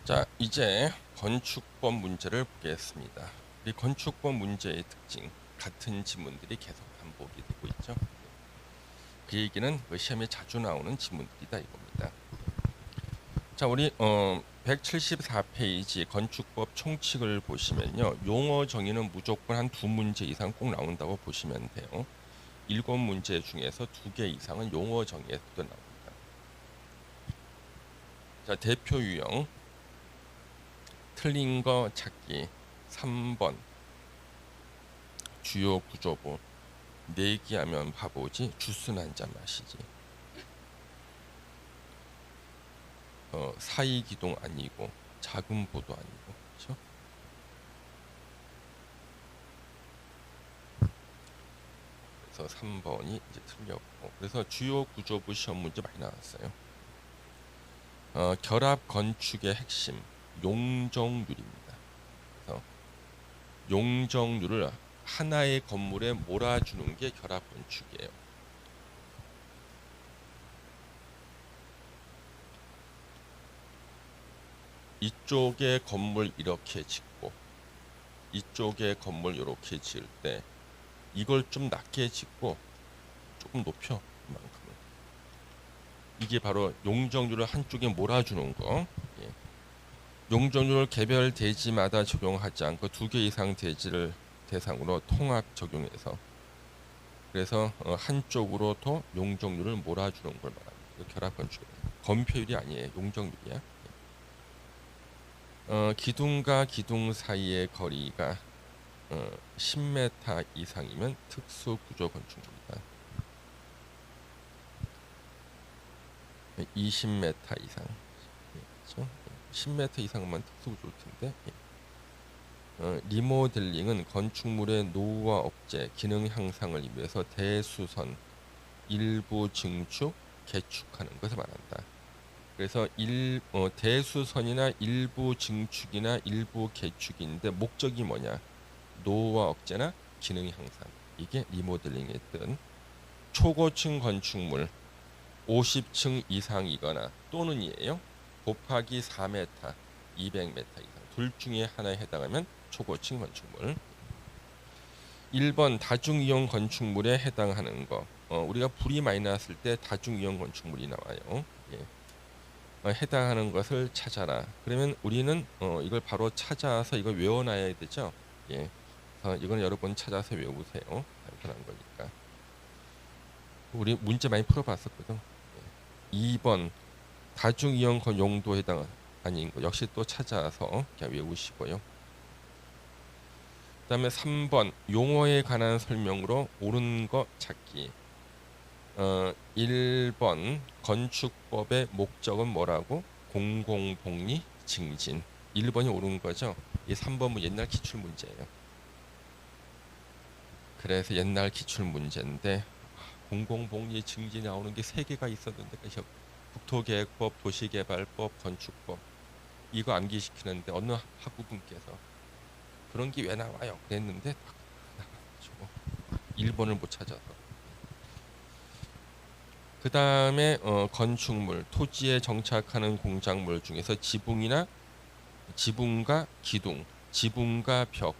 자, 이제 건축법 문제를 보겠습니다. 이 건축법 문제의 특징, 같은 지문들이 계속 반복이 되고 있죠. 그 얘기는 시험에 자주 나오는 지문들이다 이겁니다. 자, 우리 174페이지 건축법 총칙을 보시면요, 용어 정의는 무조건 한 2문제 이상 꼭 나온다고 보시면 돼요. 7문제 중에서 2개 이상은 용어 정의에서도 나옵니다. 자, 대표 유형 틀린 거 찾기 3번 주요 구조부 내기하면 바보지 주스는 한잔 마시지. 사이 기둥 아니고 작은 보도 아니고, 그렇죠? 그래서 3번이 이제 틀렸고, 그래서 주요 구조부 시험 문제 많이 나왔어요. 결합 건축의 핵심 용적률입니다. 그래서 용적률을 하나의 건물에 몰아주는 게 결합 건축이에요. 이쪽에 건물 이렇게 짓고 이쪽에 건물 이렇게 지을 때 이걸 좀 낮게 짓고 조금 높여 이만큼은. 이게 바로 용적률을 한쪽에 몰아주는 거. 예. 용적률을 개별 대지마다 적용하지 않고 2개 이상 대지를 대상으로 통합 적용해서, 그래서 한쪽으로 더 용적률을 몰아주는 걸 말합니다. 결합 건축. 건폐율이 아니에요. 용적률이야. 기둥과 기둥 사이의 거리가 10m 이상이면 특수 구조 건축물이다. 20m 이상, 그렇죠? 10m 이상만 특수 구조일 텐데. 리모델링은 건축물의 노후와 억제, 기능 향상을 위해서 대수선, 일부 증축, 개축하는 것을 말한다. 그래서 대수선이나 일부 증축이나 일부 개축인데 목적이 뭐냐? 노후와 억제나 기능 향상. 이게 리모델링의 뜻. 초고층 건축물 50층 이상이거나 또는이에요. 곱하기 4m, 200m 이상. 둘 중에 하나에 해당하면 초고층 건축물. 1번 다중이용 건축물에 해당하는 거. 우리가 불이 많이 났을 때 다중이용 건축물이 나와요. 예. 해당하는 것을 찾아라. 그러면 우리는 이걸 바로 찾아서 이걸 외워놔야 되죠. 예. 이건 여러 번 찾아서 외우세요. 간단한 거니까. 우리 문제 많이 풀어봤었거든. 2번 다중이용 용도에 해당 아닌 거 역시 또 찾아서 그냥 외우시고요. 그다음에 3번 용어에 관한 설명으로 옳은 거 찾기. 1번 건축법의 목적은 뭐라고? 공공복리 증진. 1번이 옳은 거죠. 이 3번은 옛날 기출 문제예요. 그래서 옛날 기출 문제인데 공공복리 증진 나오는 게 3개가 있었는데, 국토계획법, 도시개발법, 건축법, 이거 암기시키는데 어느 학부분께서 그런 게 왜 나와요? 그랬는데 딱 나와가지고 1번을 못 찾아서. 그 다음에 건축물, 토지에 정착하는 공작물 중에서 지붕과 기둥, 지붕과 벽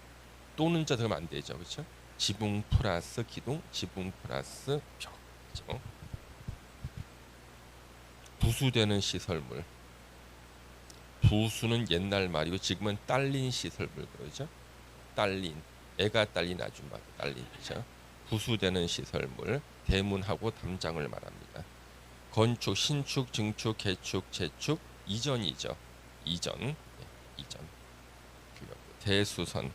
또는 자 들어가면 안 되죠, 그렇죠? 지붕 플러스 기둥, 지붕 플러스 벽, 그렇죠? 부수되는 시설물. 부수는 옛날 말이고 지금은 딸린 시설물 그러죠. 딸린, 애가 딸린 아줌마 딸린, 그렇죠? 부수되는 시설물, 대문하고 담장을 말합니다. 건축, 신축, 증축, 개축, 재축, 이전이죠. 이전, 예, 이전. 대수선, 예.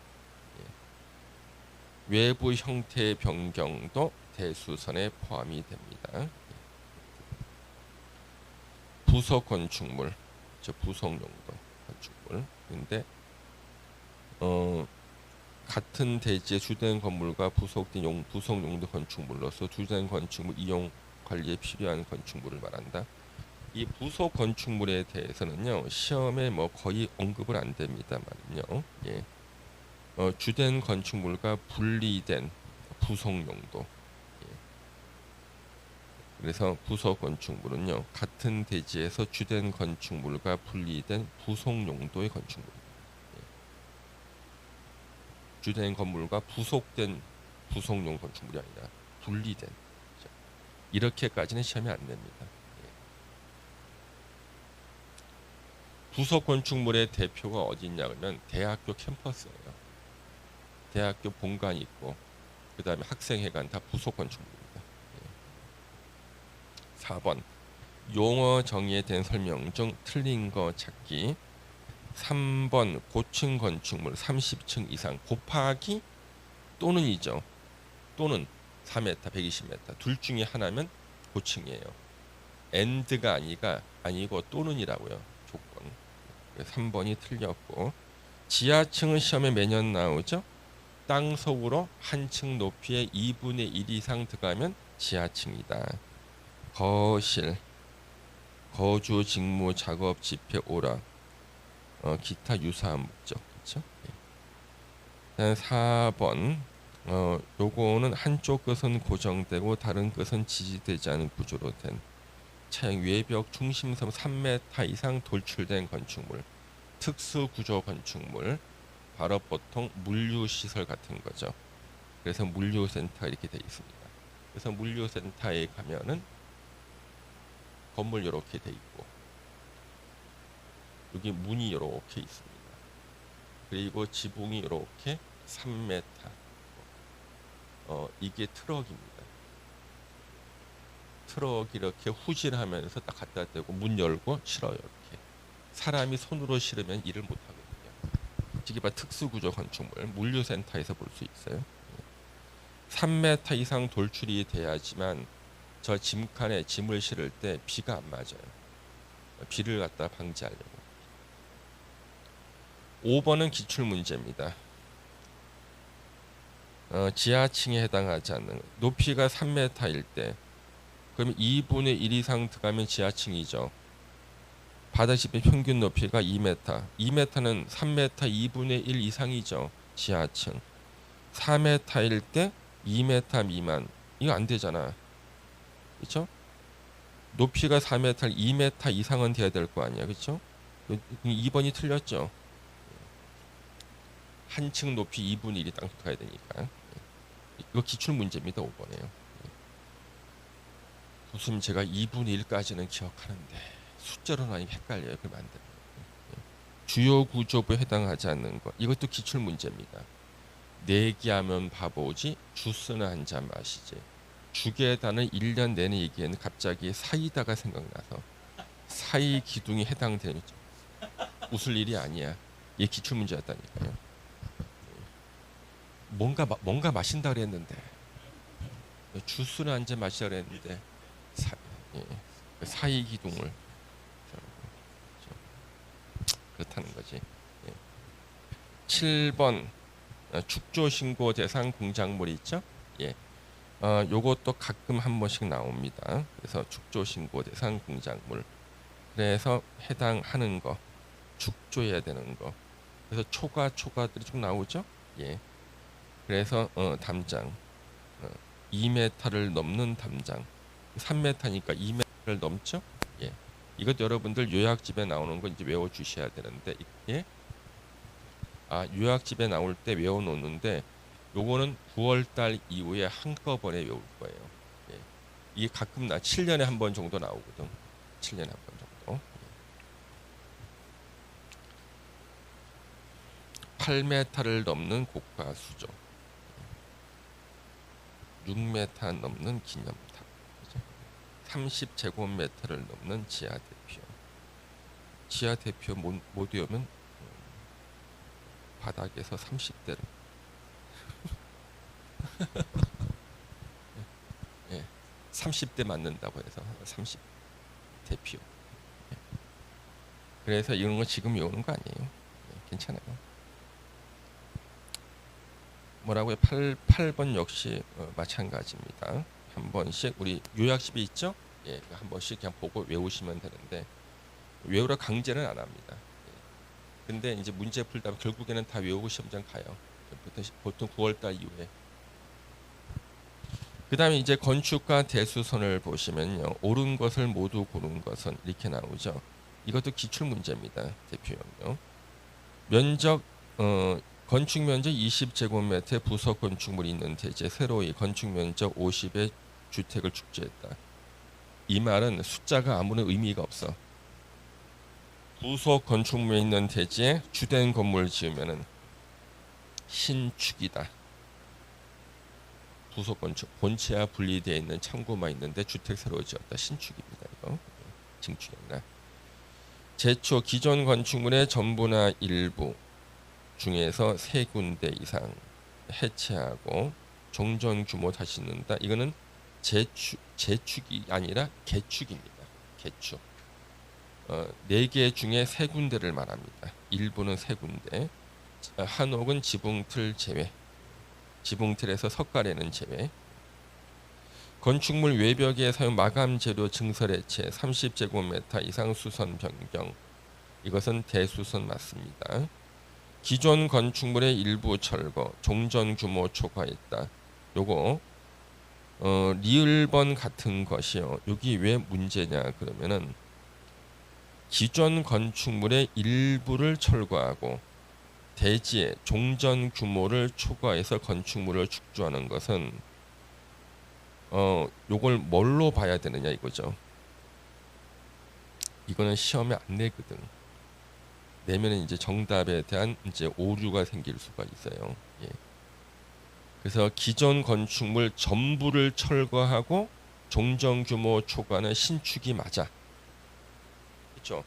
외부 형태의 변경도 대수선에 포함이 됩니다. 부속 건축물, 저 부속용도 건축물. 근데 같은 대지의 주된 건물과 부속된 부속용도 건축물로서 주된 건축물 이용 관리에 필요한 건축물을 말한다. 이 부속 건축물에 대해서는요 시험에 뭐 거의 언급을 안 됩니다만요. 예. 주된 건축물과 분리된 부속용도. 예. 그래서 부속 건축물은요, 같은 대지에서 주된 건축물과 분리된 부속 용도의 건축물. 주된 건물과 부속된 부속용 건축물이 아니라 분리된. 이렇게까지는 시험에 안 냅니다. 부속 건축물의 대표가 어디 있냐 그러면 대학교 캠퍼스예요. 대학교 본관이 있고 그 다음에 학생회관 다 부속 건축물입니다. 4번 용어 정의에 대한 설명 중 틀린 거 찾기. 3번 고층 건축물 30층 이상 곱하기 또는이죠. 또는 4m, 120m 둘 중에 하나면 고층이에요. and가 아니고 또는이라고요. 조건. 3번이 틀렸고 지하층은 시험에 매년 나오죠. 땅속으로 한 층 높이의 2분의 1 이상 들어가면 지하층이다. 거실, 거주, 직무, 작업, 집회, 오락, 기타 유사한 목적. 그렇죠? 4번 요거는 한쪽 끝은 고정되고 다른 끝은 지지되지 않은 구조로 된 차양 외벽 중심선 3m 이상 돌출된 건축물, 특수 구조 건축물, 바로 보통 물류시설 같은 거죠. 그래서 물류센터 이렇게 되어 있습니다. 그래서 물류센터에 가면은 건물 이렇게 돼 있고 여기 문이 이렇게 있습니다. 그리고 지붕이 이렇게 3m. 이게 트럭입니다. 트럭 이렇게 후진하면서 딱 갖다 대고 문 열고 실어요. 이렇게 사람이 손으로 실으면 일을 못 하거든요. 이게 바로 특수구조 건축물 물류센터에서 볼 수 있어요. 3m 이상 돌출이 돼야지만 저 짐칸에 짐을 실을 때 비가 안 맞아요. 비를 갖다 방지하려고. 5번은 기출 문제입니다. 지하층에 해당하지 않는 높이가 3m일 때 그럼 2분의 1 이상 들어가면 지하층이죠. 바닥집의 평균 높이가 2m. 2m는 3m 2분의 1 이상이죠. 지하층. 4m일 때 2m 미만. 이거 안 되잖아. 그렇죠? 높이가 4m, 2m 이상은 돼야 될 거 아니야. 그렇죠? 2번이 틀렸죠. 한 층 높이 2분의 1이 땅속 가야 되니까. 이거 기출 문제입니다. 5번이에요. 교수님 제가 2분의 1까지는 기억하는데 숫자로는 아니면 헷갈려요. 그러면 안 돼요. 주요 구조부에 해당하지 않는 것. 이것도 기출 문제입니다. 내기하면 바보지 주스는 한 잔 마시지. 주계단을 1년 내내 얘기하는 갑자기 사이다가 생각나서 사이 기둥이 해당되는 웃을 일이 아니야. 이게 기출 문제였다니까요. 뭔가 마신다 그랬는데 주스는 한 잔 마시자 그랬는데 사이 기둥을 그렇다는 거지. 7번 축조 신고 대상 공작물 있죠? 예. 요것도 가끔 한 번씩 나옵니다. 그래서 축조 신고 대상 공작물. 그래서 해당하는 거, 축조해야 되는 거. 그래서 초가들이 쭉 나오죠? 예. 그래서 담장 2m를 넘는 담장 3m니까 2m를 넘죠? 예. 이것도 여러분들 요약집에 나오는 거 이제 외워 주셔야 되는데 예? 요약집에 나올 때 외워 놓는데 요거는 9월 달 이후에 한꺼번에 외울 거예요. 예. 이게 가끔 7년에 한 번 정도 나오거든. 7년에 한 번 정도. 8m를 넘는 고가 수조. 6m 넘는 기념탑. 30제곱미터를 넘는 지하 대표. 지하 대표 못 외우면 바닥에서 30대를 예, 30대 맞는다고 해서 30 대표. 예. 그래서 이런 거 지금 외우는 거 아니에요. 예, 괜찮아요. 뭐라고요? 8번 역시 마찬가지입니다. 한 번씩 우리 요약집이 있죠? 예, 한 번씩 그냥 보고 외우시면 되는데 외우라 강제는 안 합니다. 예. 근데 이제 문제 풀다 결국에는 다 외우고 시험장 가요. 보통 9월 달 이후에. 그다음에 이제 건축과 대수선을 보시면요. 옳은 것을 모두 고른 것은 이렇게 나오죠. 이것도 기출 문제입니다. 대표형요. 면적 건축 면적 20제곱미터의 부속 건축물이 있는 대지에 새로이 건축 면적 50의 주택을 축제했다. 이 말은 숫자가 아무런 의미가 없어. 부속 건축물에 있는 대지에 주된 건물을 지으면은 신축이다. 부속 건축 본체와 분리되어 있는 창고만 있는데 주택 새로 지었다. 신축입니다. 이거 증축이나 제초 기존 건축물의 전부나 일부 중에서 세 군데 이상 해체하고 종전 규모 다시 넣는다. 이거는 재축이 아니라 개축입니다. 개축. 네 개 중에 세 군데를 말합니다. 일부는 세 군데. 한옥은 지붕틀 제외. 지붕틀에서 석가래는 제외. 건축물 외벽에 사용 마감 재료 증설 해체 30제곱미터 이상 수선 변경. 이것은 대수선 맞습니다. 기존 건축물의 일부 철거, 종전 규모 초과했다. 요거 리을번 같은 것이요. 여기 왜 문제냐 그러면은 기존 건축물의 일부를 철거하고 대지의 종전 규모를 초과해서 건축물을 축조하는 것은 요걸 뭘로 봐야 되느냐 이거죠. 이거는 시험에 안 내거든. 내면은 이제 정답에 대한 이제 오류가 생길 수가 있어요. 예. 그래서 기존 건축물 전부를 철거하고 종전 규모 초과는 신축이 맞아. 그렇죠?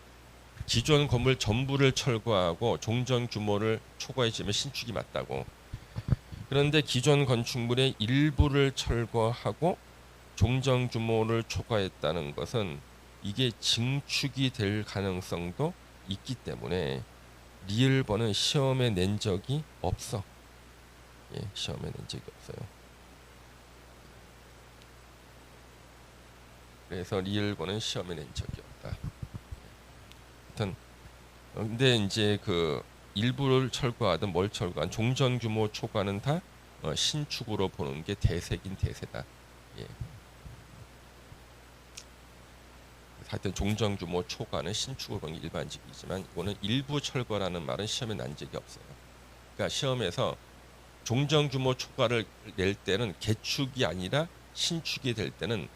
기존 건물 전부를 철거하고 종전 규모를 초과해주면 신축이 맞다고. 그런데 기존 건축물의 일부를 철거하고 종전 규모를 초과했다는 것은 이게 증축이 될 가능성도 있기 때문에 리을번은 시험에 낸 적이 없어. 예, 시험에 낸 적이 없어요. 그래서 리을번은 시험에 낸 적이 없다. 하여튼 근데 이제 그 일부를 철거하든 뭘 철거한 종전 규모 초과는 다 신축으로 보는 게 대세긴 대세다. 예. 하여튼 종전 규모 초과는 신축으로 보는 게 일반적이지만 이거는 일부 철거라는 말은 시험에 난 적이 없어요. 그러니까 시험에서 종전 규모 초과를 낼 때는 개축이 아니라 신축이 될 때는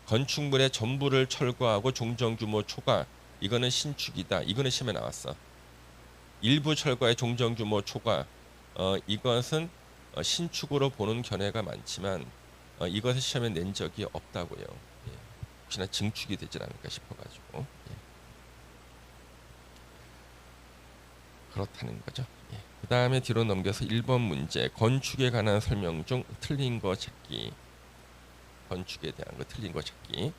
건축물의 전부를 철거하고 종전 규모 초과 이거는 신축이다. 이거는 시험에 나왔어. 일부 철거의 종전 규모 초과 이것은 신축으로 보는 견해가 많지만 이것을 시험에 낸 적이 없다고요. 예. 혹시나 증축이 되질 않을까 싶어가지고 예. 그렇다는 거죠. 예. 그 다음에 뒤로 넘겨서 1번 문제 건축에 관한 설명 중 틀린 거 찾기. 건축에 대한 거 틀린 거 찾기.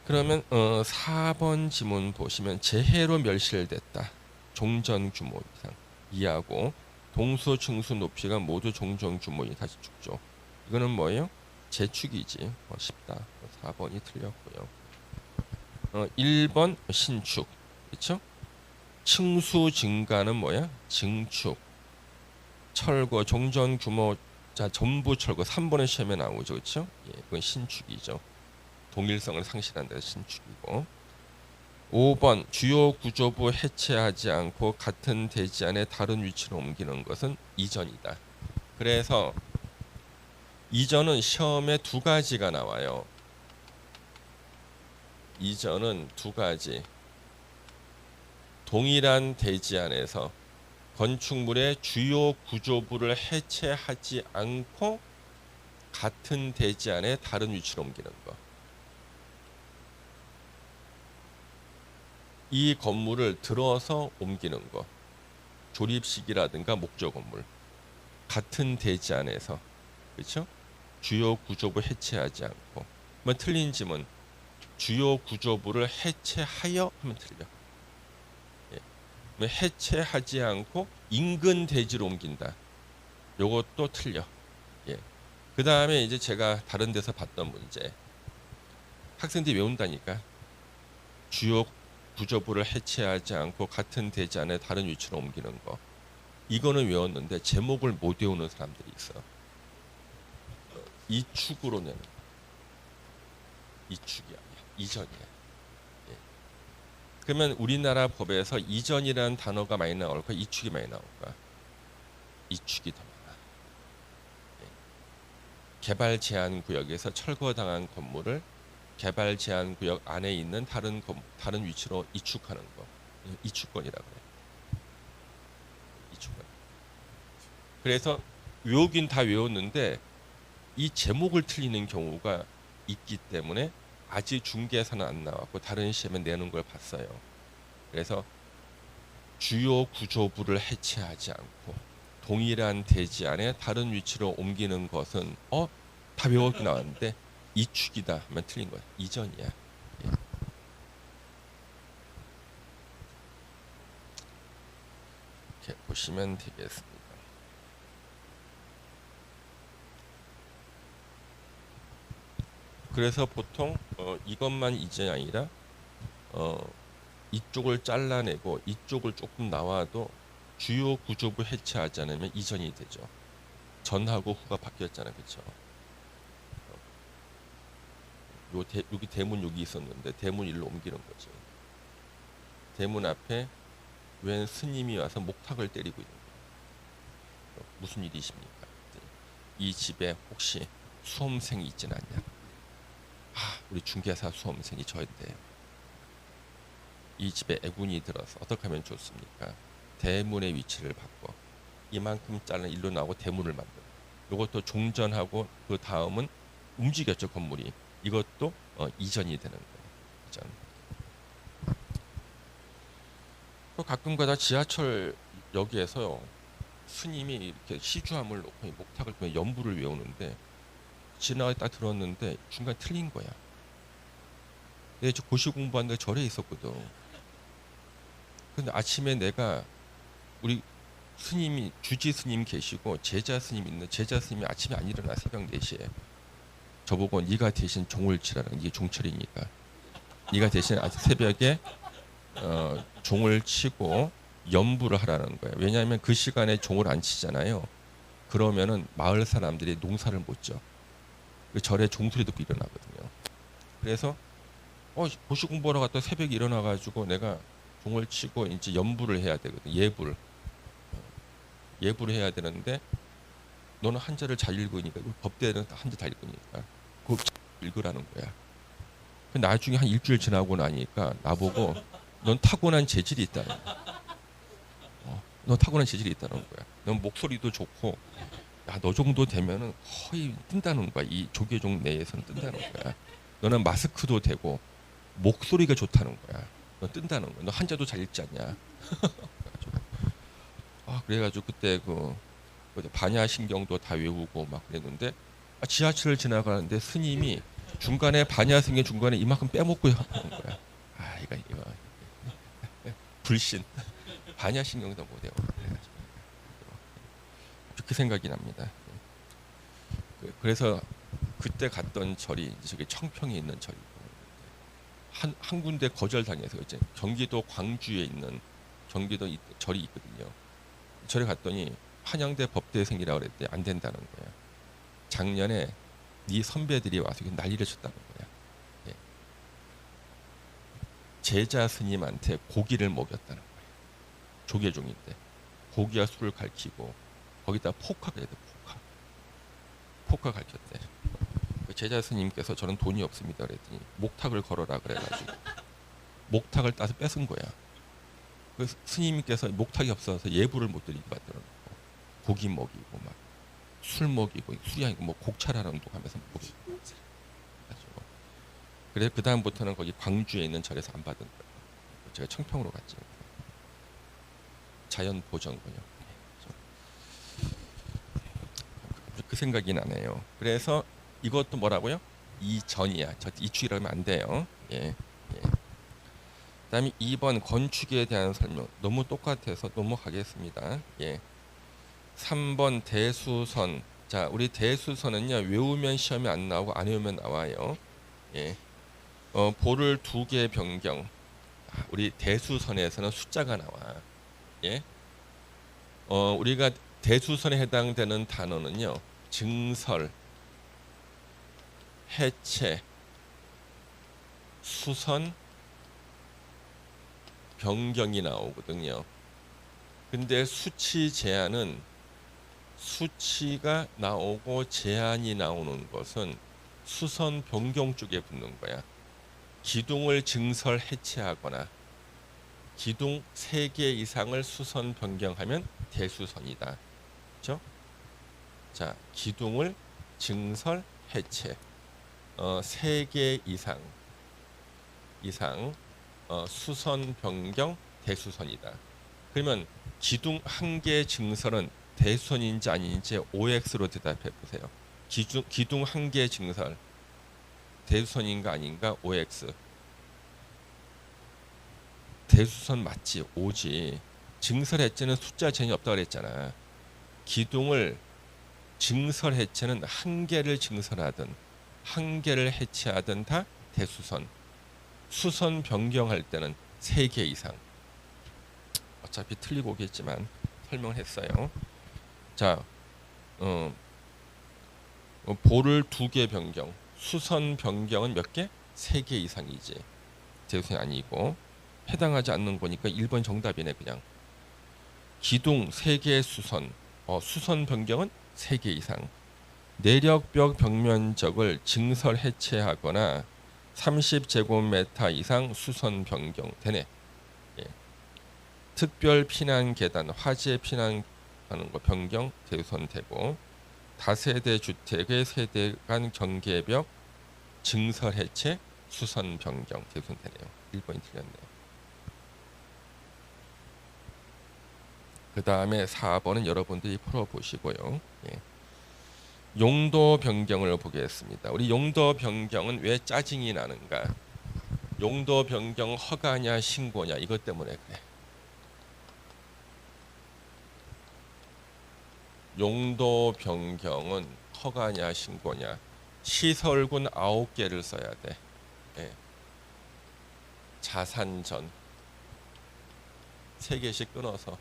그러면 4번 지문 보시면 재해로 멸실됐다. 종전 규모 이상 이하고 동수 층수 높이가 모두 종전 규모인 다시 축조. 이거는 뭐예요? 재축이지. 쉽다. 4번이 틀렸고요. 1번 신축. 그렇죠? 층수 증가는 뭐야? 증축. 철거 종전 규모 자 전부 철거 3번의 시험에 나오죠. 그렇죠? 예, 그건 신축이죠. 동일성을 상실한다 신축이고 5번 주요 구조부 해체하지 않고 같은 대지 안에 다른 위치로 옮기는 것은 이전이다. 그래서 이전은 시험에 두 가지가 나와요. 이전은 두 가지. 동일한 대지 안에서 건축물의 주요 구조부를 해체하지 않고 같은 대지 안에 다른 위치로 옮기는 것. 이 건물을 들어서 옮기는 것. 조립식이라든가 목조 건물. 같은 대지 안에서. 그렇죠? 주요 구조부 해체하지 않고. 그러면 틀린 지문. 주요 구조부를 해체하여 하면 틀려. 예. 해체하지 않고 인근 대지로 옮긴다. 요것도 틀려. 예. 그 다음에 이제 제가 다른 데서 봤던 문제. 학생들이 외운다니까. 주요 구조부를 해체하지 않고 같은 대지 안에 다른 위치로 옮기는 거. 이거는 외웠는데 제목을 못 외우는 사람들이 있어. 이축으로 내는 거. 이축이 아니야. 이전이야. 예. 그러면 우리나라 법에서 이전이라는 단어가 많이 나올까? 이축이 많이 나올까? 이축이 더 많아. 예. 개발 제한 구역에서 철거당한 건물을 개발 제한 구역 안에 있는 다른 위치로 이축하는 거. 이축권이라고 해. 이축권. 그래서 외우긴 다 외웠는데 이 제목을 틀리는 경우가 있기 때문에 아직 중개에서는 안 나왔고 다른 시험에 내는 걸 봤어요. 그래서 주요 구조부를 해체하지 않고 동일한 대지 안에 다른 위치로 옮기는 것은 다 외웠긴 나왔는데 이축이다 하면 틀린 거야. 이전이야. 예. 이렇게 보시면 되겠습니다. 그래서 보통 이것만 이전이 아니라 이쪽을 잘라내고 이쪽을 조금 나와도 주요 구조부 해체하지 않으면 이전이 되죠. 전하고 후가 바뀌었잖아요, 그렇죠? 여기 대문 여기 있었는데 대문 일로 옮기는 거죠. 대문 앞에 웬 스님이 와서 목탁을 때리고 있는 거예요. 무슨 일이십니까? 이 집에 혹시 수험생이 있진 않냐? 우리 중개사 수험생이 저인데 이 집에 애군이 들어서 어떻게 하면 좋습니까? 대문의 위치를 바꿔 이만큼 자른 일로 나오고 대문을 만들어. 이것도 종전하고 그 다음은 움직였죠, 건물이. 이것도 이전이 되는 거예요. 이전. 또 가끔가다 지하철역에서요 스님이 이렇게 시주함을 놓고 목탁을 보면 연부를 외우는데 지나가다 딱 들었는데 중간에 틀린 거야. 근데 저 고시 공부하는데 절에 있었거든. 근데 아침에 내가 우리 스님이 주지 스님 계시고 제자 스님 있는 제자 스님이 아침에 안 일어나 새벽 4시에 저보고 네가 대신 종을 치라는 이게 종철이니까 네가 대신 아직 새벽에 종을 치고 연부를 하라는 거예요. 왜냐하면 그 시간에 종을 안 치잖아요. 그러면은 마을 사람들이 농사를 못 져. 그 절에 종소리 듣고 일어나거든요. 그래서 고시 공부하러 갔다 새벽에 일어나가지고 내가 종을 치고 이제 연부를 해야 되거든. 예부를 해야 되는데 너는 한자를 잘 읽으니까 법대는 한자 잘 읽으니까 그거 읽으라는 거야. 나중에 한 일주일 지나고 나니까 나보고 넌 타고난 재질이 있다는 거야. 넌 타고난 재질이 있다는 거야. 넌 목소리도 좋고 야, 너 정도 되면은 거의 뜬다는 거야. 이 조계종 내에서는 뜬다는 거야. 너는 마스크도 되고 목소리가 좋다는 거야. 너 뜬다는 거야. 너 한자도 잘 읽지 않냐? 그래가지고 그때 그 반야신경도 다 외우고 막 그랬는데 지하철을 지나가는데 스님이 중간에 반야신경 중간에 이만큼 빼먹고 하는 거야. 이거 불신. 반야신경도 못 외워. 그 생각이 납니다. 그래서 그때 갔던 절이 저기 청평에 있는 절이고 한 군데 거절당해서 이제 경기도 광주에 있는 경기도 절이 있거든요. 절에 갔더니 한양대 법대생이라고 그랬대. 안 된다는 거야. 작년에 네 선배들이 와서 난리를 쳤다는 거야. 예. 제자 스님한테 고기를 먹였다는 거야. 조계종인데 고기와 술을 가르치고 거기다 포카가 해야 돼. 포카 가르쳤대. 그 제자 스님께서 저는 돈이 없습니다 그랬더니 목탁을 걸어라 그래가지고 목탁을 따서 뺏은 거야. 그 스님께서 목탁이 없어서 예불을 못 드리게 만들어 놓고 고기 먹이고 막 술 먹이고 술이 아니고 뭐 곡차라는 도 하면서 먹이고. 그래서 그 다음부터는 거기 광주에 있는 절에서 안 받은 거예요. 제가 청평으로 갔죠. 자연 보전군요. 그 생각이 나네요. 그래서 이것도 뭐라고요? 이전이야. 이축이라고 하면 안 돼요. 예. 그다음에 2번 건축에 대한 설명 너무 똑같아서 넘어가겠습니다. 예. 3번 대수선. 자, 우리 대수선은요 외우면 시험에 안 나오고 안 외우면 나와요. 예. 볼을 2개 변경. 우리 대수선에서는 숫자가 나와. 예. 우리가 대수선에 해당되는 단어는요 증설, 해체, 수선, 변경이 나오거든요. 근데 수치 제한은 수치가 나오고 제한이 나오는 것은 수선 변경 쪽에 붙는 거야. 기둥을 증설 해체하거나 기둥 3개 이상을 수선 변경하면 대수선이다. 그렇죠? 자, 기둥을 증설 해체 3개 이상 수선 변경 대수선이다. 그러면 기둥 1개 증설은 대수선인지 아닌지 OX로 대답해 보세요. 기둥 1개 증설 대수선인가 아닌가 OX. 대수선 맞지? O지. 증설 해체는 숫자 제한이 없다고 그랬잖아. 기둥을 증설 해체는 1개를 증설하든 1개를 해체하든 다 대수선. 수선 변경할 때는 3개 이상. 어차피 틀리고 오겠지만 설명을 했어요. 자, 볼을 2개 변경. 수선 변경은 몇 개? 3개 이상이지. 대수선이 아니고 해당하지 않는 거니까 1번 정답이네 그냥. 기둥 3개 수선. 수선 변경은 3개 이상. 내력벽 벽면적을 증설 해체하거나 30제곱미터 이상 수선 변경 되네. 예. 특별 피난 계단, 화재 피난하는 거 변경 대수선 되고 다세대 주택의 세대 간 경계벽 증설 해체 수선 변경 대수선 되네요. 1번이 틀렸네요. 그 다음에 4번은 여러분들이 풀어보시고요. 예. 용도 변경을 보겠습니다. 우리 용도 변경은 왜 짜증이 나는가? 용도 변경 허가냐 신고냐 이것 때문에 그래. 용도 변경은 허가냐 신고냐. 시설군 9개를 써야 돼. 예. 자산전 3개씩 끊어서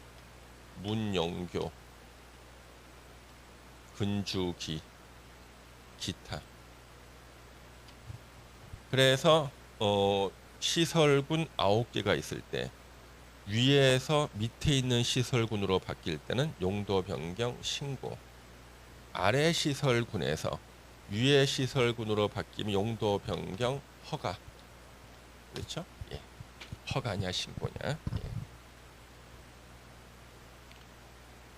문용교 근주기 기타. 그래서 시설군 9개가 있을 때 위에서 밑에 있는 시설군으로 바뀔 때는 용도 변경 신고. 아래 시설군에서 위에 시설군으로 바뀌면 용도 변경 허가. 그렇죠? 예. 허가냐 신고냐. 예.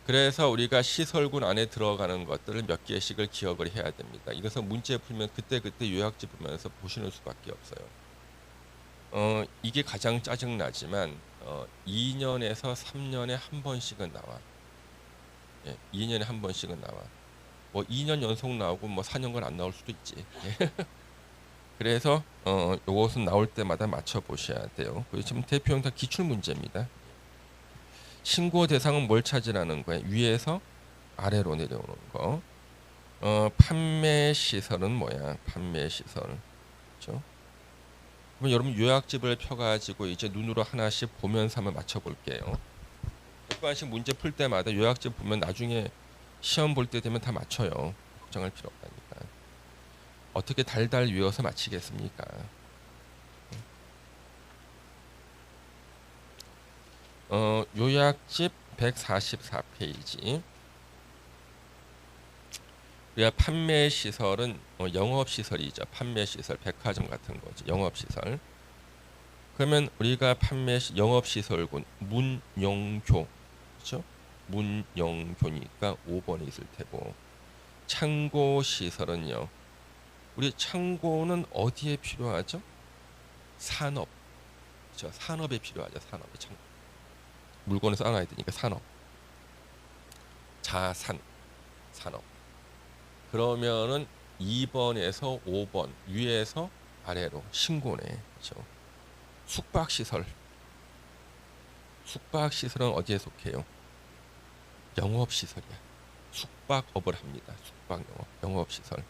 그래서 우리가 시설군 안에 들어가는 것들을 몇 개씩을 기억을 해야 됩니다. 이것은 문제 풀면 그때그때 요약지 보면서 보시는 수밖에 없어요. 이게 가장 짜증나지만 2년에서 3년에 한 번씩은 나와. 예, 2년에 한 번씩은 나와. 뭐 2년 연속 나오고 뭐 4년간 안 나올 수도 있지. 예. 그래서 요것은 나올 때마다 맞춰 보셔야 돼요. 지금 대표형 다 기출 문제입니다. 신고 대상은 뭘 찾으라는 거예요? 위에서 아래로 내려오는 거. 판매 시설은 뭐야? 판매 시설. 그렇죠? 그럼 여러분 요약집을 펴가지고 이제 눈으로 하나씩 보면서 한번 맞춰볼게요. 몇 번씩 문제 풀 때마다 요약집 보면 나중에 시험 볼 때 되면 다 맞춰요. 걱정할 필요 없다니까. 어떻게 달달 외워서 맞히겠습니까? 요약집 144페이지. 우리가 판매 시설은 영업 시설이죠. 판매 시설, 백화점 같은 거죠. 영업 시설. 그러면 우리가 영업 시설군 문영교, 그렇죠? 문영교니까 5번에 있을 테고. 창고 시설은요. 우리 창고는 어디에 필요하죠? 산업. 그렇죠? 산업에 필요하죠. 산업에 창고. 물건을 쌓아놔야 되니까 산업. 자산, 산업. 그러면은 2번에서 5번 위에서 아래로 신고네. 그렇죠? 숙박시설. 숙박시설은 어디에 속해요? 영업시설이야. 숙박업을 합니다. 숙박영업, 영업시설.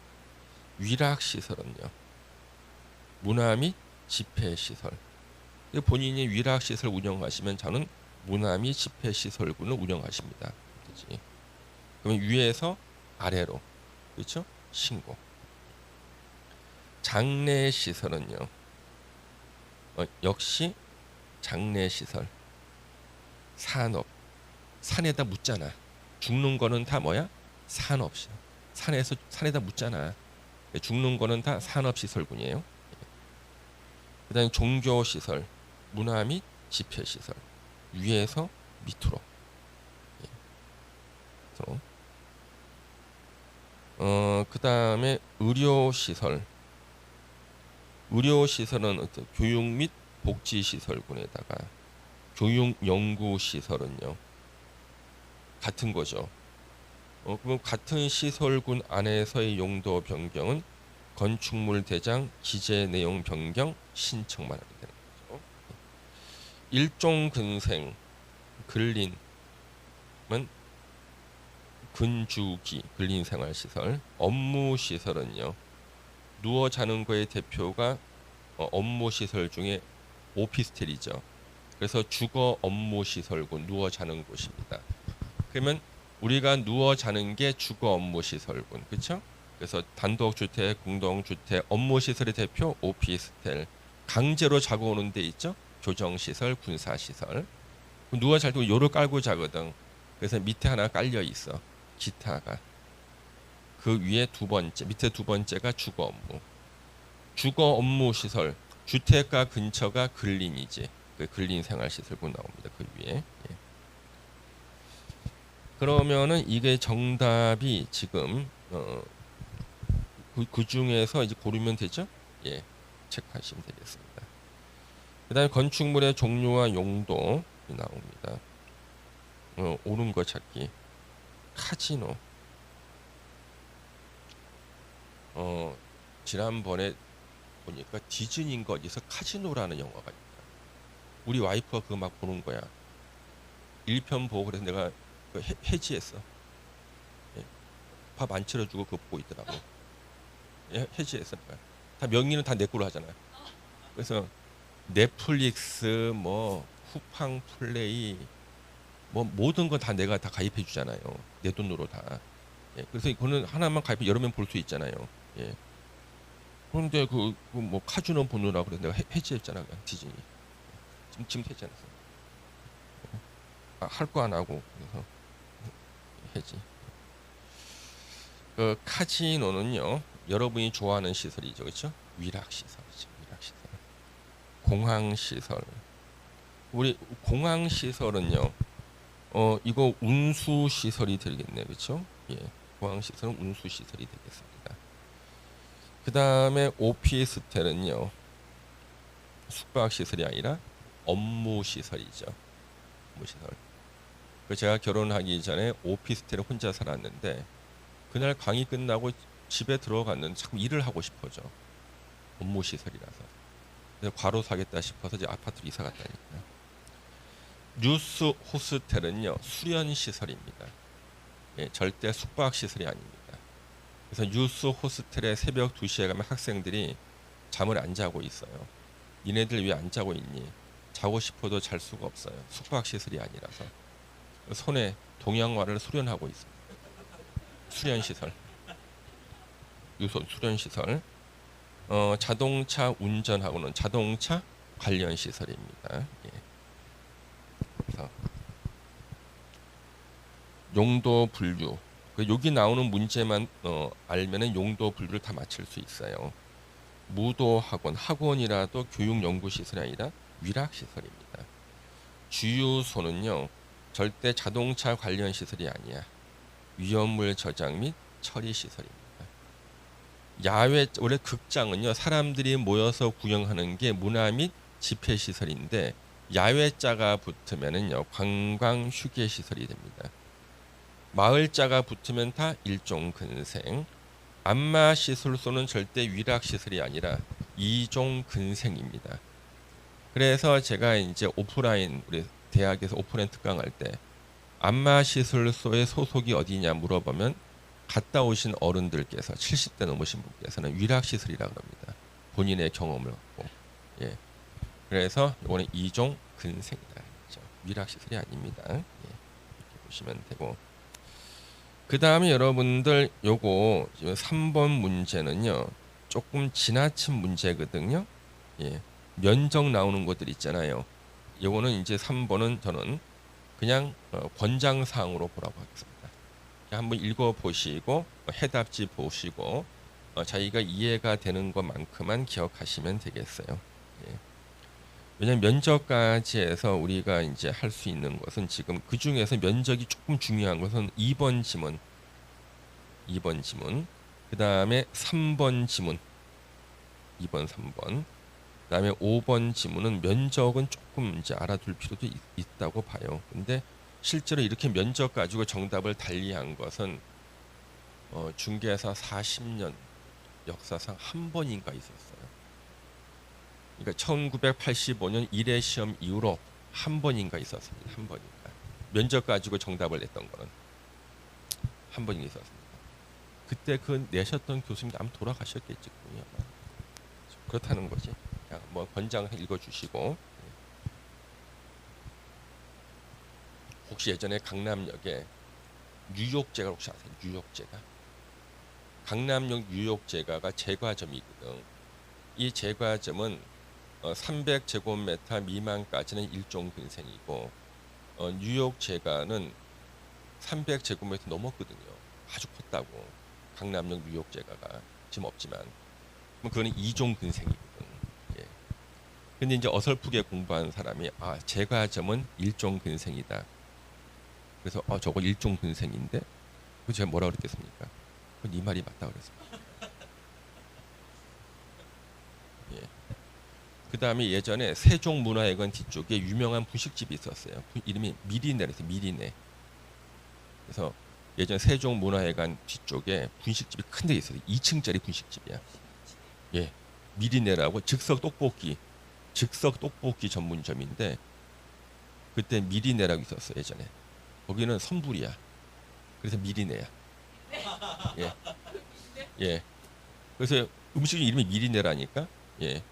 위락시설은요. 문화 및 집회시설. 본인이 위락시설 운영하시면 저는 문화 및 집회시설군을 운영하십니다. 그렇지? 그러면 위에서 아래로, 그렇죠? 신고. 장례 시설은요. 역시 장례 시설, 산업, 산에다 묻잖아. 죽는 거는 다 뭐야? 산업시설. 산에다 묻잖아. 죽는 거는 다 산업시설군이에요. 그다음에 종교시설, 문화 및 집회시설, 위에서 밑으로. 그다음에 의료시설. 의료시설은 어떤 교육 및 복지시설군에다가 교육연구시설은요. 같은 거죠. 그럼 같은 시설군 안에서의 용도 변경은 건축물 대장 기재 내용 변경 신청만 하면 되는 거죠. 일종 근생 근린은 근주기 근린생활시설, 업무시설은요. 누워 자는 거의 대표가 업무시설 중에 오피스텔이죠. 그래서 주거 업무시설군 누워 자는 곳입니다. 그러면 우리가 누워 자는 게 주거 업무시설군, 그렇죠? 그래서 단독주택, 공동주택, 업무시설의 대표 오피스텔, 강제로 자고 오는 데 있죠? 교정시설, 군사시설. 누워 잘 때 요를 깔고 자거든. 그래서 밑에 하나 깔려 있어. 기타가. 그 위에 두 번째, 밑에 두 번째가 주거 업무. 주거 업무 시설, 주택가 근처가 근린이지. 그 근린생활시설군 나옵니다. 그 위에. 예. 그러면은 이게 정답이 지금 그 중에서 이제 고르면 되죠? 예, 체크하시면 되겠습니다. 그다음에 건축물의 종류와 용도 나옵니다. 옳은 거 찾기. 카지노. 지난번에 보니까 디즈니인가 어디서 카지노라는 영화가 있다. 우리 와이프가 그거 막 보는 거야. 1편 보고 그래서 내가 해지했어. 예. 밥 안 차려주고 그거 보고 있더라고. 예, 해지했어. 다 명의는 다 내 걸로 하잖아. 그래서 넷플릭스, 뭐 쿠팡 플레이, 뭐 모든 건 다 내가 다 가입해 주잖아요. 내 돈으로 다. 예, 그래서 이거는 하나만 가입해 여러 명 볼 수 있잖아요. 예. 그런데 뭐 카지노 보느라 그래서 내가 해지했잖아. 디즈니. 지금 해지 않았어. 할 거 안 하고 그래서 해지. 그 카지노는요. 여러분이 좋아하는 시설이죠, 그렇죠? 위락시설이죠, 위락시설. 공항시설. 우리 공항시설은요. 이거 운수시설이 되겠네, 그렇죠? 예, 공항시설은 운수시설이 되겠습니다. 그 다음에 오피스텔은요. 숙박시설이 아니라 업무시설이죠. 업무시설. 제가 결혼하기 전에 오피스텔에 혼자 살았는데 그날 강의 끝나고 집에 들어갔는데 자꾸 일을 하고 싶어져. 업무시설이라서. 그래서 과로 사겠다 싶어서 이제 아파트로 이사 갔다니까요. 뉴스 호스텔은요. 수련시설입니다. 예, 절대 숙박시설이 아닙니다. 그래서 뉴스 호스텔에 새벽 2시에 가면 학생들이 잠을 안 자고 있어요. 니네들 왜 안 자고 있니? 자고 싶어도 잘 수가 없어요. 숙박시설이 아니라서. 손에 동양화를 수련하고 있습니다. 수련시설. 유소 수련시설. 자동차 운전하고는 자동차 관련 시설입니다. 예. 그래서 용도 분류. 여기 나오는 문제만 알면은 용도 분류를 다 맞출 수 있어요. 무도 학원, 학원이라도 교육 연구 시설이 아니라 위락 시설입니다. 주유소는요. 절대 자동차 관련 시설이 아니야. 위험물 저장 및 처리 시설입니다. 야외 원래 극장은요. 사람들이 모여서 구경하는 게 문화 및 집회 시설인데 야외자가 붙으면은요. 관광 휴게 시설이 됩니다. 마을자가 붙으면 다 일종 근생. 안마 시설소는 절대 위락 시설이 아니라 이종 근생입니다. 그래서 제가 이제 오프라인 우리 대학에서 오프라인 특강할 때 안마 시설소의 소속이 어디냐 물어보면 갔다 오신 어른들께서 70대 넘으신 분께서는 위락 시설이라 그럽니다. 본인의 경험을 갖고. 예. 그래서 이거는 이종 근생이다. 그렇죠? 위락 시설이 아닙니다. 예. 이렇게 보시면 되고. 그 다음에 여러분들 요거 3번 문제는요. 조금 지나친 문제거든요. 예. 면적 나오는 것들 있잖아요. 요거는 이제 3번은 저는 그냥 권장 사항으로 보라고 하겠습니다. 한번 읽어 보시고 해답지 보시고 자기가 이해가 되는 것만큼만 기억하시면 되겠어요. 예. 왜냐하면 면적까지 해서 우리가 이제 할 수 있는 것은 지금 그 중에서 면적이 조금 중요한 것은 2번 지문, 2번 지문, 그 다음에 3번 지문, 2번, 3번, 그 다음에 5번 지문은 면적은 조금 이제 알아둘 필요도 있다고 봐요. 근데 실제로 이렇게 면적 가지고 정답을 달리한 것은 중개사 40년 역사상 한 번인가 있었어요. 그러니까 1985년 1회 시험 이후로 한 번인가 있었습니다. 한 번인가. 면적 가지고 정답을 냈던 거는 한 번인가 있었습니다. 그때 그 내셨던 교수님 아마 돌아가셨겠지. 아마. 그렇다는 거지. 그냥 뭐 권장 읽어주시고. 혹시 예전에 강남역에 뉴욕제가 혹시 아세요? 뉴욕제가. 강남역 뉴욕제가가 제과점이거든. 이 제과점은 300제곱미터 미만까지는 일종 근생이고 뉴욕 제가는 300제곱미터 넘었거든요. 아주 컸다고. 강남역 뉴욕 제가가 지금 없지만 그거는 2종 근생이거든. 예. 근데 이제 어설프게 공부한 사람이 제과점은 1종 근생이다. 그래서 저거 1종 근생인데 그 제가 뭐라 그랬겠습니까? 네 말이 맞다 그랬습니다. 예. 그 다음에 예전에 세종문화회관 뒤쪽에 유명한 분식집이 있었어요. 이름이 미리네라서 미리네. 그래서 예전 세종문화회관 뒤쪽에 분식집이 큰 데 있어요. 2층짜리 분식집이야. 예, 미리네라고 즉석 떡볶이 전문점인데 그때 미리네라고 있었어요. 예전에 거기는 선불이야. 그래서 미리네야. 예, 예. 그래서 음식 이름이 미리네라니까. 예.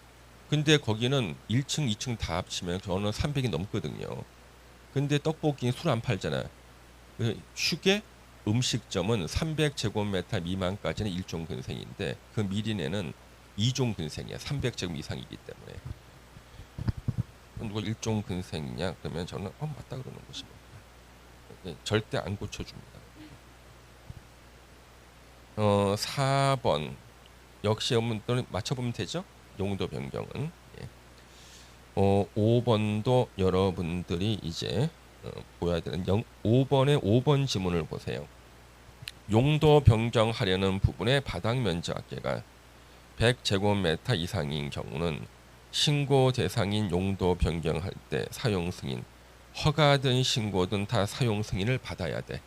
근데 거기는 1층, 2층 다 합치면 저는 300이 넘거든요. 근데 떡볶이는 술 안 팔잖아. 휴게 음식점은 300제곱미터 미만까지는 1종 근생인데 그 미리네는 2종 근생이야. 300제곱 이상이기 때문에. 누가 1종 근생이냐? 그러면 저는 맞다 그러는 것입니다. 절대 안 고쳐줍니다. 4번 역시 여러분들 맞춰보면 되죠? 용도 변경은. 예. 5번도 여러분들이 이제 보여야 되는 5번의 5번 지문을 보세요. 용도 변경하려는 부분의 바닥 면적 합계가 100제곱미터 이상인 경우는 신고 대상인 용도 변경할 때 사용 승인, 허가든 신고든 다 사용 승인을 받아야 돼.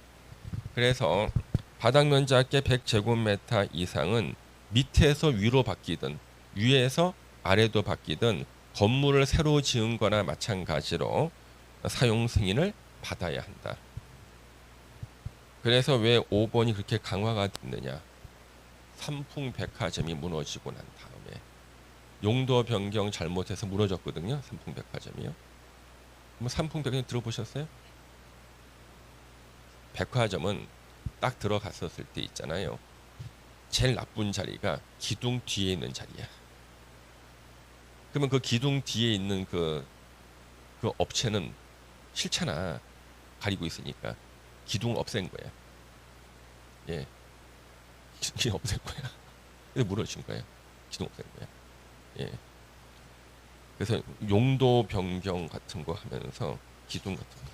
그래서 바닥 면적 합계 100제곱미터 이상은 밑에서 위로 바뀌든 위에서 아래로 바뀌든 건물을 새로 지은 거나 마찬가지로 사용 승인을 받아야 한다. 그래서 왜 5번이 그렇게 강화가 됐느냐? 삼풍백화점이 무너지고 난 다음에 용도 변경 잘못해서 무너졌거든요. 삼풍백화점이요. 뭐 삼풍백화점 들어보셨어요? 백화점은 딱 들어갔었을 때 있잖아요. 제일 나쁜 자리가 기둥 뒤에 있는 자리야. 그러면 그 기둥 뒤에 있는 그 업체는 싫잖아. 가리고 있으니까 기둥을 없앤 거야. 예, 기둥 없앤 거야. 근데 무너진 거예요. 기둥 없앤 거야. 예. 그래서 용도 변경 같은 거 하면서 기둥 같은 거.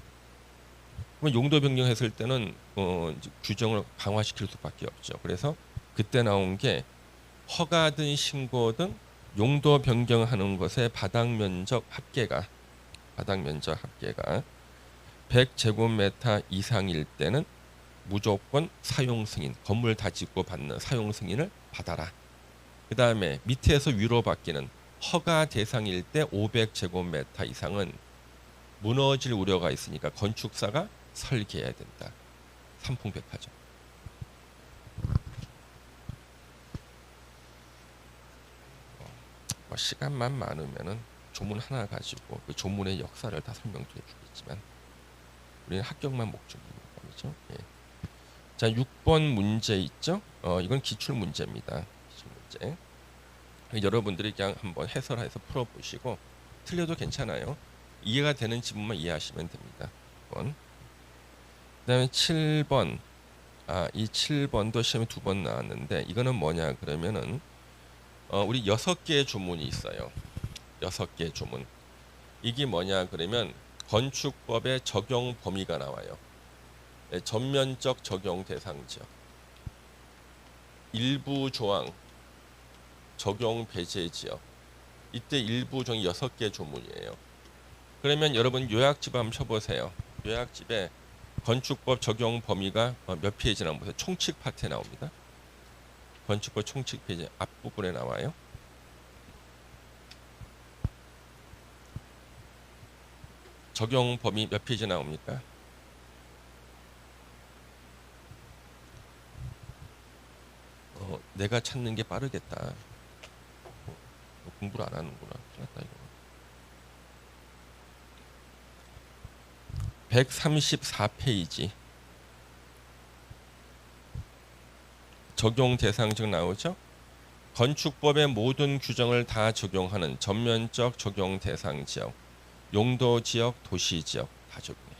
그러면 용도 변경했을 때는 이제 규정을 강화시킬 수밖에 없죠. 그래서 그때 나온 게 허가든 신고든 용도 변경하는 것의 바닥 면적 합계가 100제곱미터 이상일 때는 무조건 사용 승인, 건물 다 짓고 받는 사용 승인을 받아라. 그 다음에 밑에서 위로 바뀌는 허가 대상일 때 500제곱미터 이상은 무너질 우려가 있으니까 건축사가 설계해야 된다. 삼풍백화점. 시간만 많으면은 조문 하나 가지고 그 조문의 역사를 다 설명해 주겠지만 우리는 합격만 목적입니다. 그렇죠? 예. 자, 6번 문제 있죠? 이건 기출 문제입니다. 기출 문제. 여러분들이 그냥 한번 해설해서 풀어보시고 틀려도 괜찮아요. 이해가 되는 지문만 이해하시면 됩니다. 1번. 그다음에 7번. 이 7번도 시험에 2번 나왔는데 이거는 뭐냐 그러면은 우리 6개의 조문이 있어요. 6개의 조문. 이게 뭐냐 그러면 건축법의 적용 범위가 나와요. 전면적 적용 대상 지역. 일부 조항 적용 배제 지역. 이때 일부 조항이 6개 조문이에요. 그러면 여러분 요약집 한번 펴보세요. 요약집에 건축법 적용 범위가 몇 페이지 나오면 보세요. 총칙 파트에 나옵니다. 건축법 총칙 페이지 앞부분에 나와요. 적용 범위 몇 페이지 나옵니까? 내가 찾는 게 빠르겠다. 공부를 안 하는구나. 큰일 났다 이거. 134페이지 적용 대상적 나오죠? 건축법의 모든 규정을 다 적용하는 전면적 적용 대상 지역, 용도 지역, 도시 지역 다 적용해요.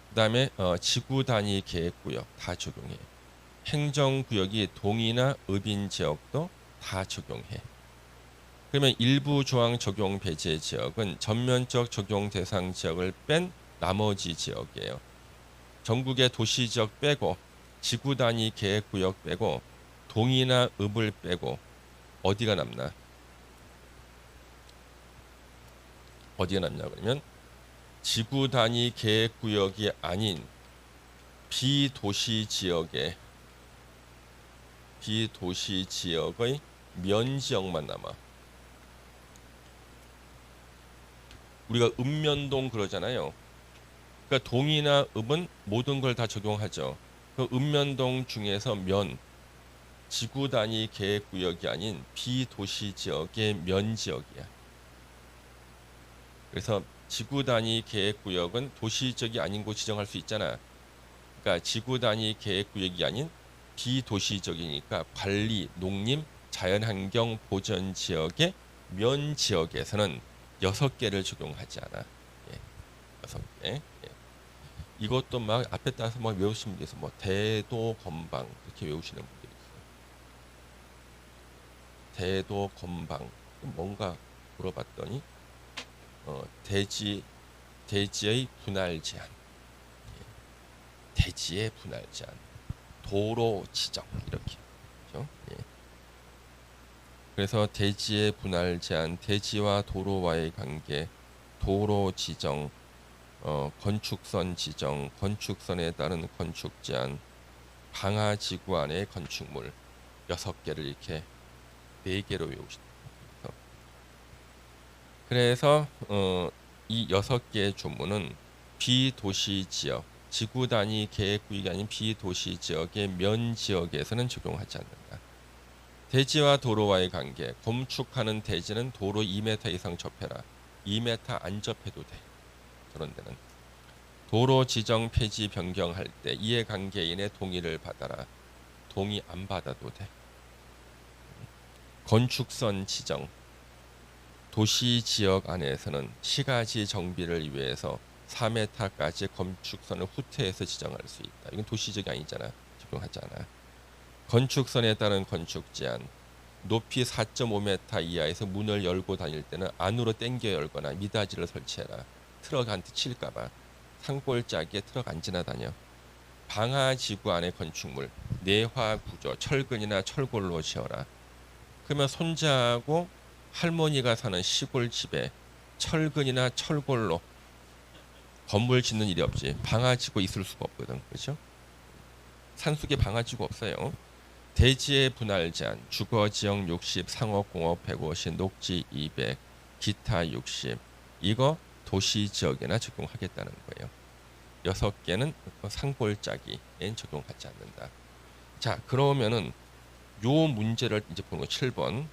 그다음에 지구 단위 계획 구역 다 적용해요. 행정 구역이 동이나 읍인 지역도 다 적용해. 그러면 일부 조항 적용 배제 지역은 전면적 적용 대상 지역을 뺀 나머지 지역이에요. 전국의 도시 지역 빼고 지구 단위 계획 구역 빼고 동이나 읍을 빼고 어디가 남나? 어디가 남냐 그러면 지구 단위 계획 구역이 아닌 비도시 지역의 면 지역만 남아. 우리가 읍면동 그러잖아요. 그러니까 동이나 읍은 모든 걸 다 적용하죠. 그 읍면동 중에서 지구 단위 계획 구역이 아닌 비도시 지역의 면 지역이야. 그래서 지구 단위 계획 구역은 도시 지역이 아닌 곳 지정할 수 있잖아. 그러니까 지구 단위 계획 구역이 아닌 비도시 지역이니까 관리, 농림, 자연환경 보전 지역의 면 지역에서는 6개를 적용하지 않아. 6개. 예. 이것도 막 앞에 따서 막 외우시는 분들 있어요. 뭐 대도 건방 이렇게 외우시는 분들이 있어요. 대도 건방 뭔가 물어봤더니 대지의 분할 제한, 대지의 분할 제한, 도로 지정 이렇게. 그렇죠? 그래서 대지의 분할 제한, 대지와 도로와의 관계, 도로 지정, 건축선 지정, 건축선에 따른 건축 제한, 방화지구 안의 건축물 6개를 이렇게 4개로 외우시다. 그래서 이 6개의 조문은 비도시 지역, 지구 단위 계획 구역이 아닌 비도시 지역의 면 지역에서는 적용하지 않는다. 대지와 도로와의 관계, 건축하는 대지는 도로 2m 이상 접해라. 2m 안 접해도 돼. 그런 데는. 도로 지정 폐지 변경할 때 이해관계인의 동의를 받아라. 동의 안 받아도 돼. 건축선 지정. 도시 지역 안에서는 시가지 정비를 위해서 4m까지 건축선을 후퇴해서 지정할 수 있다. 이건 도시적이 아니잖아. 적용하지 않아. 건축선에 따른 건축 제한. 높이 4.5m 이하에서 문을 열고 다닐 때는 안으로 당겨 열거나 미닫이를 설치해라. 트럭한테 칠까봐. 산골짜기에 트럭 안 지나다녀. 방화지구 안의 건축물, 내화 구조, 철근이나 철골로 지어라. 그러면 손자하고 할머니가 사는 시골 집에 철근이나 철골로 건물 짓는 일이 없지. 방화지구 있을 수가 없거든. 그렇죠? 산속에 방화지구 없어요. 대지의 분할 제한, 주거 지역 60, 상업 공업 150, 녹지 200, 기타 60. 이거 도시 지역에나 적용하겠다는 거예요. 6개는 산골짜기엔 적용하지 않는다. 자, 그러면은 요 문제를 이제 보는 거 7번.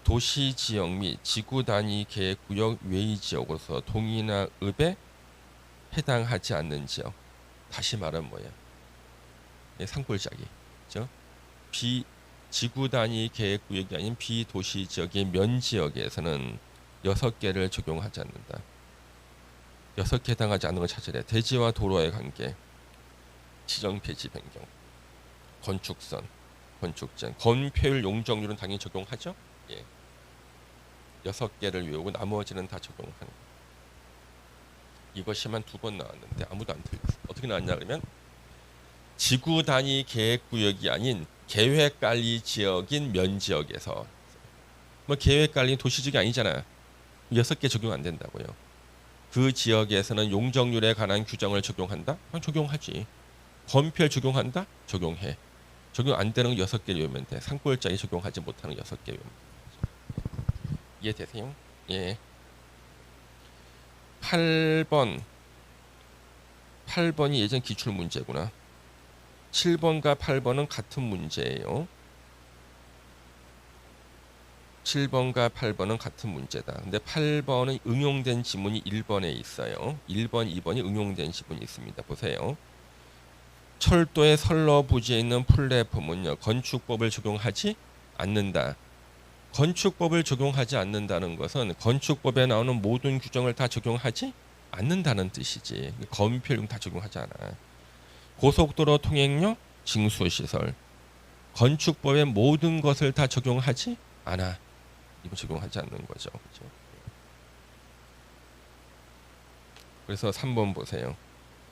도시 지역 및 지구 단위 계획 구역 외의 지역으로서 동이나 읍에 해당하지 않는 지역. 다시 말하면 뭐야? 산골짜기. 그죠? 지구 단위 계획 구역이 아닌 비도시 지역의 면 지역에서는 6개를 적용하지 않는다. 6개 해당하지 않는 걸 찾으래. 대지와 도로의 관계, 지정 폐지 변경, 건축선, 건축전, 건폐율 용적률은 당연히 적용하죠. 예. 6개를 외우고 나머지는 다 적용하는 거. 이것이만 2번 나왔는데 아무도 안 틀렸어. 어떻게 나왔냐 그러면 지구 단위 계획 구역이 아닌 계획 관리 지역인 면 지역에서 뭐 계획 관리 도시 지역이 아니잖아. 6개 적용 안 된다고요. 그 지역에서는 용적률에 관한 규정을 적용한다? 그럼 적용하지. 건폐율 적용한다? 적용해. 적용 안 되는 거 6개 외우면 돼. 산골짜기 적용하지 못하는 6개 외우면 돼. 이해되세요? 예. 8번이 예전 기출 문제구나. 7번과 8번은 같은 문제예요. 7번과 8번은 같은 문제다. 근데 8번은 응용된 지문이 1번에 있어요. 1번, 2번이 응용된 지문이 있습니다. 보세요. 철도의 선로 부지에 있는 플랫폼은요. 건축법을 적용하지 않는다. 건축법을 적용하지 않는다는 것은 건축법에 나오는 모든 규정을 다 적용하지 않는다는 뜻이지. 건폐율 다 적용하지 않아. 고속도로 통행료, 징수시설, 건축법의 모든 것을 다 적용하지 않아. 이거 적용하지 않는 거죠. 그렇죠? 그래서 3번 보세요.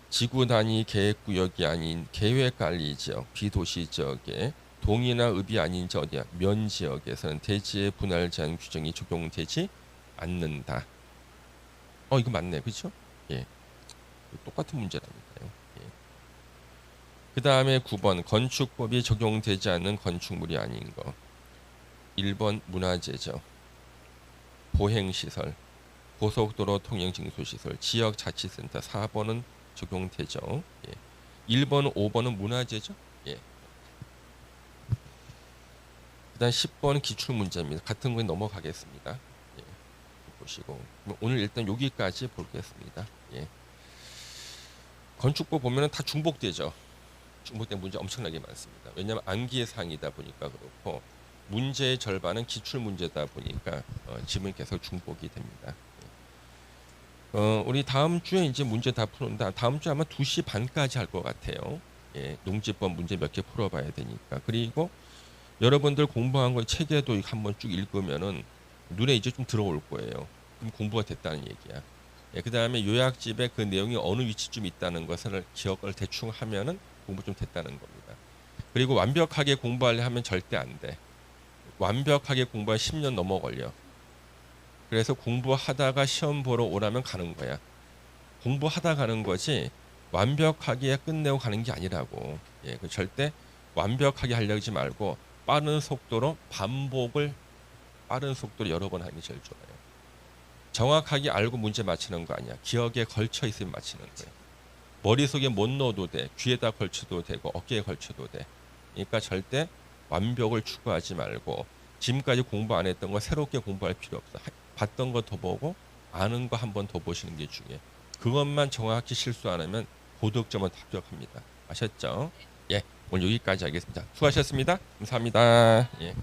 지구 단위 계획 구역이 아닌 계획 관리 지역, 비도시 지역에 동이나 읍이 아닌 저 어디야? 면 지역에서는 대지의 분할 제한 규정이 적용되지 않는다. 이거 맞네. 그렇죠? 예. 똑같은 문제라니까요. 예. 그다음에 9번 건축법이 적용되지 않는 건축물이 아닌 거. 1번 문화재죠. 보행시설, 고속도로 통행징수시설, 지역자치센터. 4번은 적용되죠. 예. 1번, 5번은 문화재죠. 예. 그다음 10번 기출문제입니다. 같은 거에 넘어가겠습니다. 예. 보시고 오늘 일단 여기까지 보겠습니다. 예. 건축법 보면은 다 중복되죠. 중복된 문제 엄청나게 많습니다. 왜냐하면 암기의 사항이다 보니까 그렇고 문제의 절반은 기출 문제다 보니까 지문이 계속 중복이 됩니다. 우리 다음 주에 이제 문제 다 푸는다. 다음 주에 아마 2시 반까지 할 것 같아요. 예, 농지법 문제 몇 개 풀어봐야 되니까. 그리고 여러분들 공부한 거 책에도 한번 쭉 읽으면은 눈에 이제 좀 들어올 거예요. 그럼 공부가 됐다는 얘기야. 예, 그 다음에 요약집에 그 내용이 어느 위치쯤 있다는 것을 기억을 대충 하면은 공부 좀 됐다는 겁니다. 그리고 완벽하게 공부하려 하면 절대 안 돼. 완벽하게 공부한 10년 넘어 걸려. 그래서 공부하다가 시험 보러 오라면 가는 거야. 공부하다 가는 거지 완벽하게 끝내고 가는 게 아니라고. 예, 그 절대 완벽하게 하려고 하지 말고 빠른 속도로 반복을 빠른 속도로 여러 번 하는 게 제일 좋아요. 정확하게 알고 문제 맞히는 거 아니야. 기억에 걸쳐 있으면 맞히는 거야. 머릿속에 못 넣어도 돼. 귀에다 걸쳐도 되고 어깨에 걸쳐도 돼. 그러니까 절대 완벽을 추구하지 말고 지금까지 공부 안 했던 거 새롭게 공부할 필요 없어. 봤던 거 더 보고 아는 거 한 번 더 보시는 게 중요해. 그것만 정확히 실수 안 하면 고득점은 합격합니다. 아셨죠? 예, 오늘 여기까지 하겠습니다. 수고하셨습니다. 감사합니다. 예.